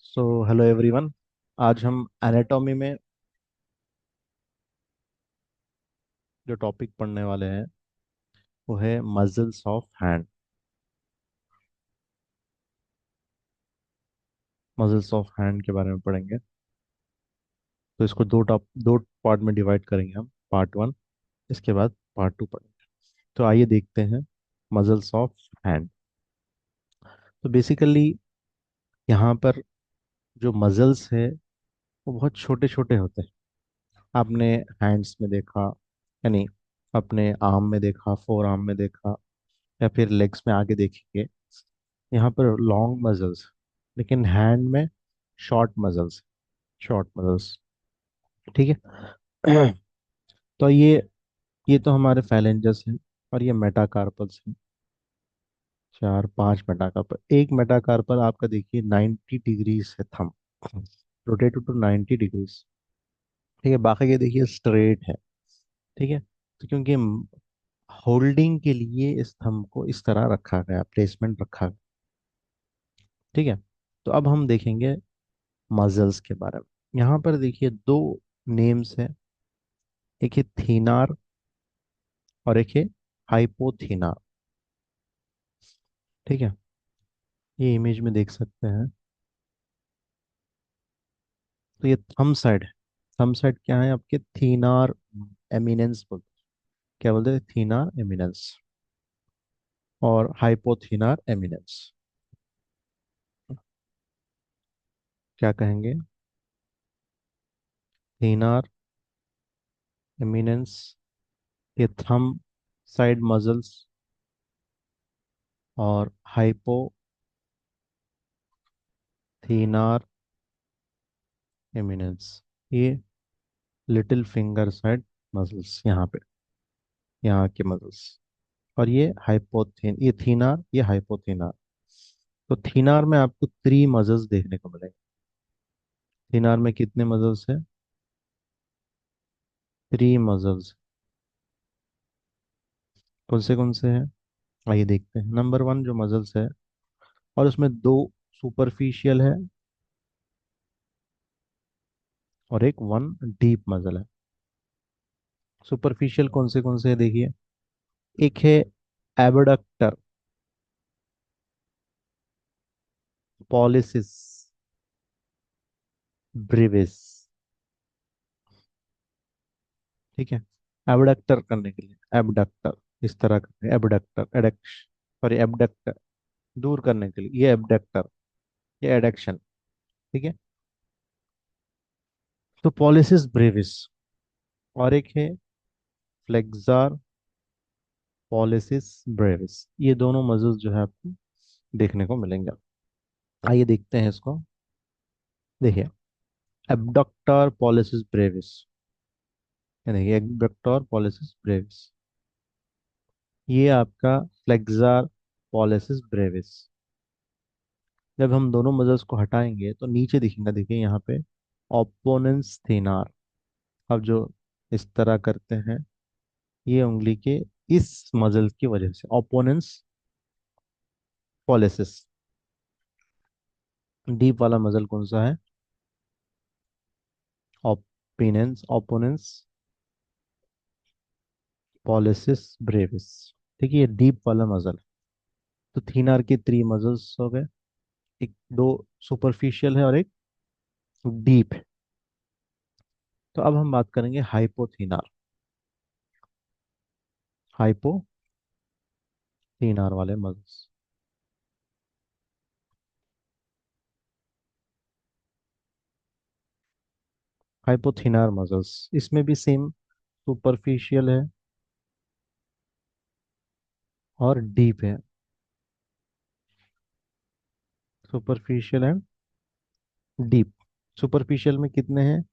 So hello everyone. आज हम anatomy में जो टॉपिक पढ़ने वाले हैं वो है muscles of hand. Muscles of hand के बारे में पढ़ेंगे। तो इसको दो पार्ट में डिवाइड करेंगे हम। पार्ट वन, इसके बाद पार्ट टू पढ़ेंगे। तो आइए देखते हैं मसल्स ऑफ हैंड। तो बेसिकली यहाँ पर जो मसल्स है वो बहुत छोटे छोटे होते हैं। आपने हैंड्स में देखा, यानी अपने आर्म में देखा, फोर आर्म में देखा, या फिर लेग्स में आगे देखेंगे। यहाँ पर लॉन्ग मसल्स, लेकिन हैंड में शॉर्ट मसल्स। शॉर्ट मसल्स, ठीक है। तो ये तो हमारे फैलेंजस हैं, और ये मेटाकार्पल्स हैं। चार पांच मेटाकार्पल, एक मेटाकार्पल आपका देखिए 90 डिग्रीज है थंब, रोटेट टू 90 डिग्रीज। ठीक है, बाकी ये देखिए स्ट्रेट है। ठीक है, तो क्योंकि होल्डिंग के लिए इस थंब को इस तरह रखा गया, प्लेसमेंट रखा गया। ठीक है, तो अब हम देखेंगे मसल्स के बारे में। यहाँ पर देखिए दो नेम्स है, एक है थीनार और एक है हाइपोथीनार। ठीक है, ये इमेज में देख सकते हैं। तो ये थंब साइड है। थंब साइड क्या है आपके? थीनार एमिनेंस बोलते हैं। क्या बोलते हैं? थीनार एमिनेंस और हाइपोथीनार एमिनेंस। क्या कहेंगे? थीनार एमिनेंस, ये थंब साइड मसल्स, और हाइपोथीनार एमिनेंस, ये लिटिल फिंगर साइड मसल्स, यहाँ पे, यहाँ के मसल्स। और ये थीनार, ये हाइपोथीनार। तो थीनार में आपको थ्री मसल्स देखने को मिलेंगे। थीनार में कितने मसल्स है? Three muscles. कौन से हैं? आइए देखते हैं। नंबर वन जो मसल्स है, और उसमें दो सुपरफिशियल है और एक वन डीप मसल है। सुपरफिशियल कौन से है देखिए। एक है एबडक्टर पॉलिसिस ब्रीविस। ठीक है, एबडक्टर करने के लिए, एबडक्टर इस तरह करके, एबडक्टर एडक्श, सॉरी एबडक्टर दूर करने के लिए, ये एबडक्टर, ये एडक्शन। ठीक है, तो पॉलिसिस ब्रेविस, और एक है फ्लेक्सर पॉलिसिस ब्रेविस। ये दोनों मसल्स जो है आपको देखने को मिलेंगे। आइए देखते हैं इसको। देखिए, एबडक्टर पॉलिसिस ब्रेविस, ये देखिए एबडक्टर पॉलिसिस ब्रेविस, ये आपका फ्लेक्सर पॉलिसिस ब्रेविस। जब हम दोनों मसल्स को हटाएंगे तो नीचे दिखेगा, देखिए यहाँ पे ओपोनेंस थीनार। अब जो इस तरह करते हैं, ये उंगली के इस मसल की वजह से, ओपोनेंस पॉलिसिस। डीप वाला मसल कौन सा है? ओपोनेंस पॉलिसिस ब्रेविस। ठीक है, ये डीप वाला मसल। तो थीनार के थ्री मसल्स हो गए, एक दो सुपरफिशियल है और एक डीप है। तो अब हम बात करेंगे हाइपोथीनार। हाइपोथीनार वाले मसल्स। हाइपोथीनार मसल्स, इसमें भी सेम सुपरफिशियल है और डीप है। Superficial and deep. सुपरफिशियल में कितने हैं?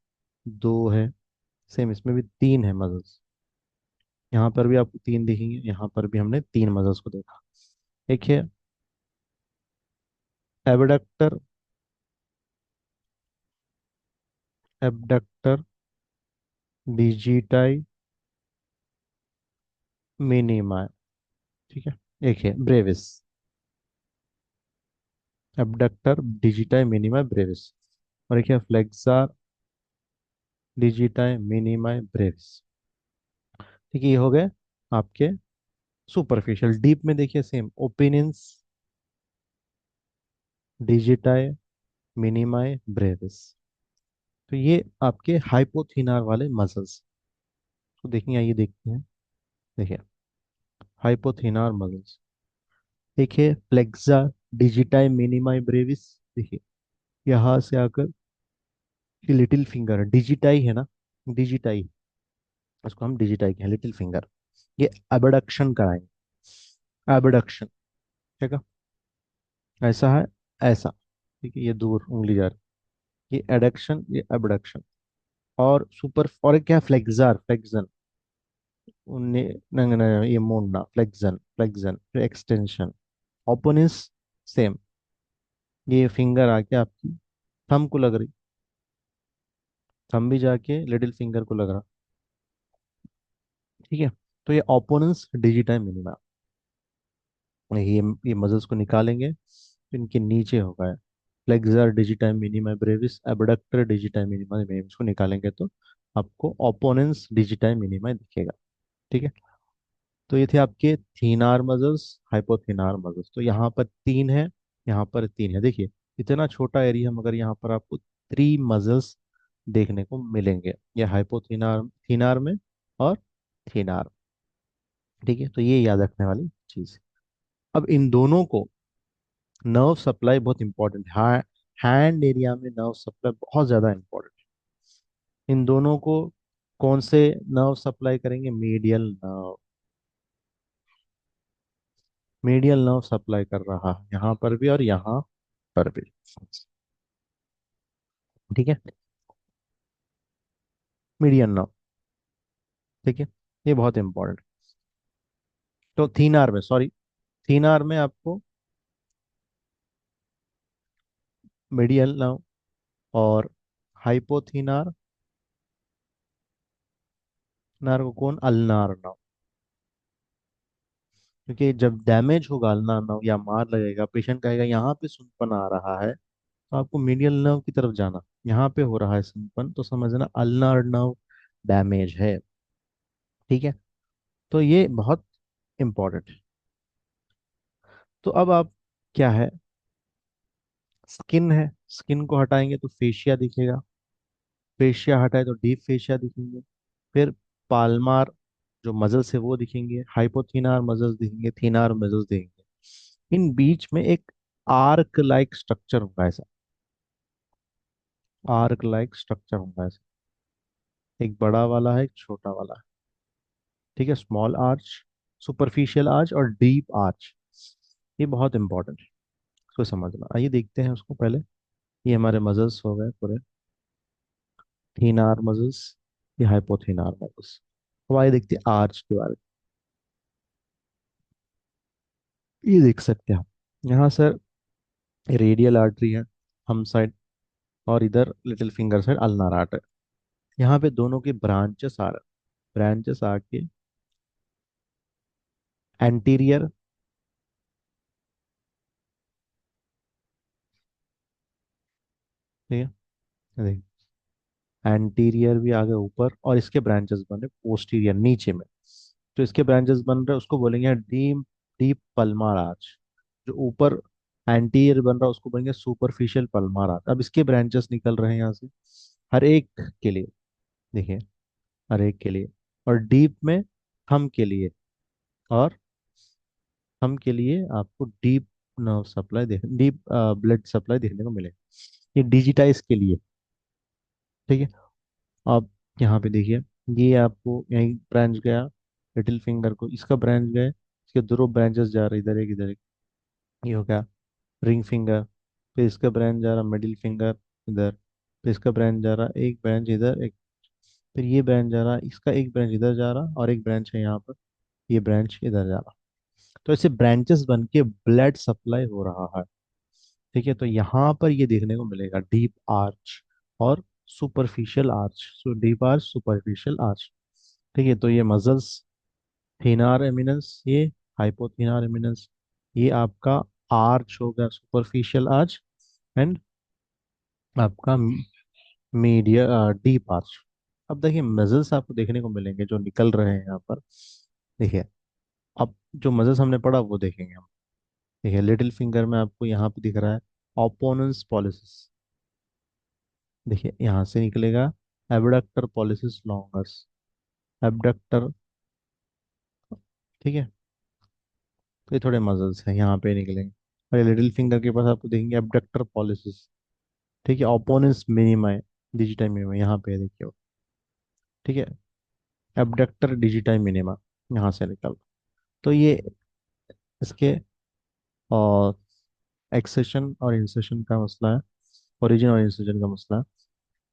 दो है। सेम इसमें भी तीन है मसल्स। यहाँ पर भी आपको तीन दिखेंगे, यहाँ पर भी हमने तीन मसल्स को देखा। एक है एबडक्टर, एबडक्टर डिजिटाई मिनिमा। ठीक है, एक है Brevis. Abductor digiti minima Brevis, और एक है फ्लेक्सर डिजिटाई मिनिमा ब्रेविस। ठीक है, ये हो गए आपके सुपरफिशियल। डीप में देखिए सेम, ओपिनियंस डिजिटाई मिनिमाई ब्रेविस। तो ये आपके हाइपोथिनार वाले मसल्स। तो देखिए, आइए देखते हैं। देखिए, हाइपोथिनार मसल्स, एक है फ्लेक्सा डिजिटाई मिनिमाई ब्रेविस। देखिए, यहाँ से आकर ये लिटिल फिंगर डिजिटाई है ना, डिजिटाई, इसको हम डिजिटाई कहें, लिटिल फिंगर। ये एबडक्शन कराएंगे, एबडक्शन। ठीक है, ऐसा है, ऐसा। ठीक है, ये दूर उंगली जा रही, ये एडक्शन, ये एबडक्शन। और सुपर, और एक क्या, फ्लेक्सर, फ्लेक्सन, नहीं नहीं, ये मोड़ना, फ्लेक्सन, फ्लेक्सन, फिर एक्सटेंशन। ओपोनिस सेम, ये फिंगर आके आपकी थंब को लग रही, थंब भी जाके लिटिल फिंगर को लग रहा। ठीक है, तो ये ओपोनेंस डिजिटा मिनिमा, ये मसल्स को निकालेंगे तो इनके नीचे होगा flexor digiti minimi brevis, abductor digiti minimi brevis को निकालेंगे तो आपको ओपोनेंस डिजिटा मिनिमा दिखेगा। ठीक है, तो ये थे आपके थीनार मसल्स, हाइपोथीनार मसल्स। तो यहाँ पर तीन है, यहाँ पर तीन है। देखिए, इतना छोटा एरिया मगर यहाँ पर आपको थ्री मसल्स देखने को मिलेंगे, ये हाइपोथीनार, थीनार में और थीनार। ठीक है, तो ये याद रखने वाली चीज। अब इन दोनों को नर्व सप्लाई बहुत इंपॉर्टेंट है, हैंड एरिया में नर्व सप्लाई बहुत ज्यादा इंपॉर्टेंट है। इन दोनों को कौन से नर्व सप्लाई करेंगे, medial nerve, medial nerve supply कर रहा है यहाँ पर भी और यहाँ पर भी। ठीक है, मीडियल नर्व। ठीक है, ये बहुत इंपॉर्टेंट। तो थीनार में, सॉरी, थीनार में आपको मीडियल नर्व, और हाइपोथीनार नर्व कौन, अल्नार नर्व। क्योंकि जब डैमेज होगा अल्नार नर्व या मार लगेगा, पेशेंट कहेगा यहाँ पे सुनपन आ रहा है, तो आपको मीडियल नर्व की तरफ जाना। यहाँ पे हो रहा है सुनपन तो समझना अल्नार नर्व डैमेज है। ठीक है, तो ये बहुत इंपॉर्टेंट है। तो अब आप, क्या है, स्किन है, स्किन को हटाएंगे तो फेशिया दिखेगा, फेशिया हटाए तो डीप फेशिया दिखेंगे, फिर पाल्मार जो मसल्स है वो दिखेंगे, हाइपोथिनार मसल्स दिखेंगे, थिनार मसल्स दिखेंगे। इन बीच में एक आर्क लाइक स्ट्रक्चर होगा ऐसा, आर्क लाइक स्ट्रक्चर होगा ऐसा, एक बड़ा वाला है, एक छोटा वाला है। ठीक है, स्मॉल आर्च, सुपरफिशियल आर्च और डीप आर्च, ये बहुत इंपॉर्टेंट है, इसको समझना। आइए देखते हैं उसको पहले। ये हमारे मसल्स हो गए पूरे, थीनार मसल्स, ये हाइपोथीनार मसल्स। अब आइए देखते हैं आर्च के बारे में। ये देख सकते हैं आप, यहाँ सर रेडियल आर्टरी है, हम साइड, और इधर little finger side ulnar art है। यहाँ पे दोनों के ब्रांचेस आ रहे, ब्रांचेस आके एंटीरियर, ठीक है, एंटीरियर भी आगे ऊपर, और इसके ब्रांचेस बन रहे पोस्टीरियर नीचे में। तो इसके ब्रांचेस बन रहे हैं, उसको बोलेंगे डीप, डीप पल्मार आर्च। जो ऊपर एंटीरियर बन रहा है उसको बोलेंगे सुपरफिशियल पल्मार आर्च। अब इसके ब्रांचेस निकल रहे हैं यहाँ से, हर एक के लिए, देखिए, हर एक के लिए। और डीप में थंब के लिए, और थंब के लिए आपको डीप नर्व सप्लाई देख, डीप ब्लड सप्लाई देखने को मिलेगा। ये डिजिटाइज के लिए। ठीक है, आप यहाँ पे देखिए, ये आपको यहीं ब्रांच गया, लिटिल फिंगर को इसका ब्रांच गए, इसके दोनों ब्रांचेस जा रहे, इधर एक इधर एक। ये हो गया रिंग फिंगर, फिर इसका ब्रांच जा रहा मिडिल फिंगर इधर, फिर इसका ब्रांच जा रहा एक ब्रांच इधर एक, फिर ये ब्रांच जा रहा, इसका एक ब्रांच इधर जा रहा और एक ब्रांच है यहाँ पर, ये ब्रांच इधर जा रहा। तो ऐसे ब्रांचेस बन के ब्लड सप्लाई हो रहा है। ठीक है, तो यहाँ पर ये देखने को मिलेगा डीप आर्च और superficial arch, so deep arch, superficial arch. ठीक है, तो ये मसल्स, थीनार एमिनेंस, ये हाइपोथीनार एमिनेंस, ये आपका आर्च हो गया, सुपरफिशियल आर्च, एंड आपका मीडिया डीप आर्च। अब देखिए मजल्स आपको देखने को मिलेंगे जो निकल रहे हैं यहाँ पर। देखिए, अब जो मजल्स हमने पढ़ा वो देखेंगे हम। देखिए लिटिल फिंगर में आपको यहाँ पे दिख रहा है ओपोनेंस पॉलिसिस। देखिए यहाँ से निकलेगा एबडक्टर पॉलिसिस लॉन्गस, एबडक्टर। ठीक है, तो ये थोड़े मसल्स हैं यहाँ पे निकलेंगे। और ये लिटिल फिंगर के पास आपको देखेंगे एबडक्टर पॉलिसिस। ठीक है, ओपोनेंस मिनिमा, डिजिटाई मिनिमा यहाँ पे है, देखिए। ठीक है, एबडक्टर डिजिटाई मिनिमा यहाँ से निकल। तो ये इसके और एक्सेशन और इंसेशन का मसला है, ओरिजिन और इंसेशन का मसला है।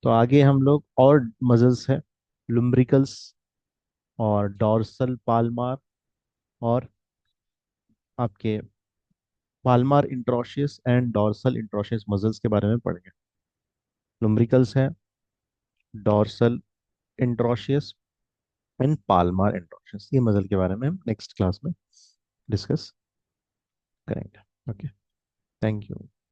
तो आगे हम लोग और मसल्स है, लुम्ब्रिकल्स और डॉर्सल पाल्मार और आपके palmar interosseous and dorsal interosseous muscles के बारे में पढ़ेंगे। लुम्ब्रिकल्स है, dorsal interosseous and palmar interosseous, ये मसल के बारे में हम नेक्स्ट क्लास में डिस्कस करेंगे। Okay, thank you.